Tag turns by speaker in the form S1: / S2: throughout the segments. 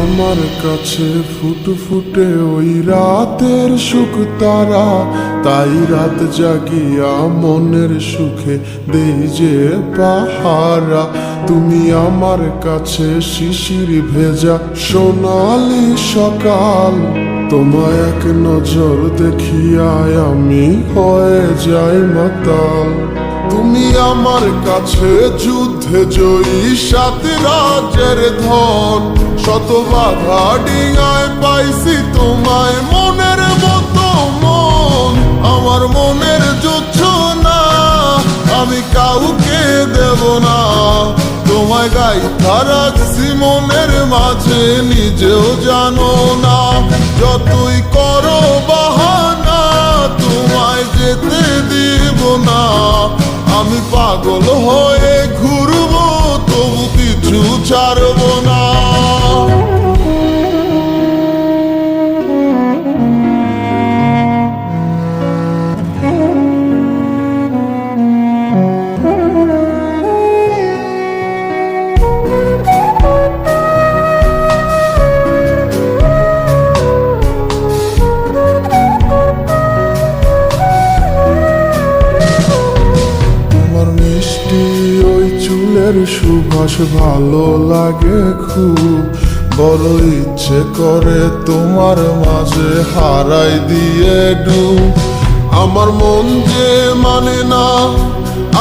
S1: আমার কাছে ফুটফুটে ওই রাতের সুখ তারা, তাই রাত জাগিয়া মনের সুখে দেই যে পাহারা। তুমি আমার কাছে শিশির ভেজা সোনালি সকাল, তোমায় এক নজর দেখিয়ায় আমি হয়ে যাই মাতাল। তুমি আমার কাছে যুদ্ধে জয়ী সাত রাজ্যের ধন, শত বাধা ডিঙায় পাইছি তোমায় মনের মতো মন। আমার মনের যুদ্ধ না আমি কাউকে দেব না, তোমায় গাইথা রাখছি মনের মাঝে নিজেও জানো না। যতই করো বাহানা তোমায় যেতে দিব না, আমি পাগল হয়ে ঘুরবো তবু কিছু ছাড়বো না। সুবাস ভালো লাগে খুব, বড় ইচ্ছে করে তোমার মাঝে হারাই দিয়ে ডুব। আমার মন যে মানে না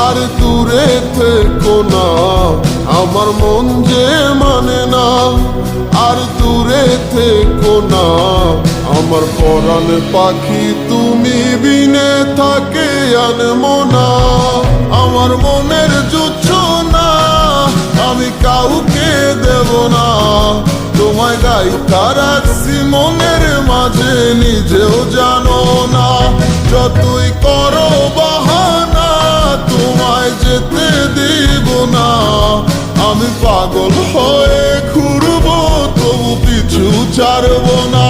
S1: আর দূরে থেকো না, আমার মন যে মানে না আর দূরে থেকো না। আমার পরাণ পাখি তুমি বিনে থাকে আনমো না, আমার মনের যুদ্ধ না আমি কাউকে দেব না। তোমায় গাইথা রাখছি মনের মাঝে নিজেও জানো না। যতই করো বাহানা তোমায় যেতে দিব না, আমি পাগল হয়ে ঘুরবো তবু পিছু ছাড়বো না।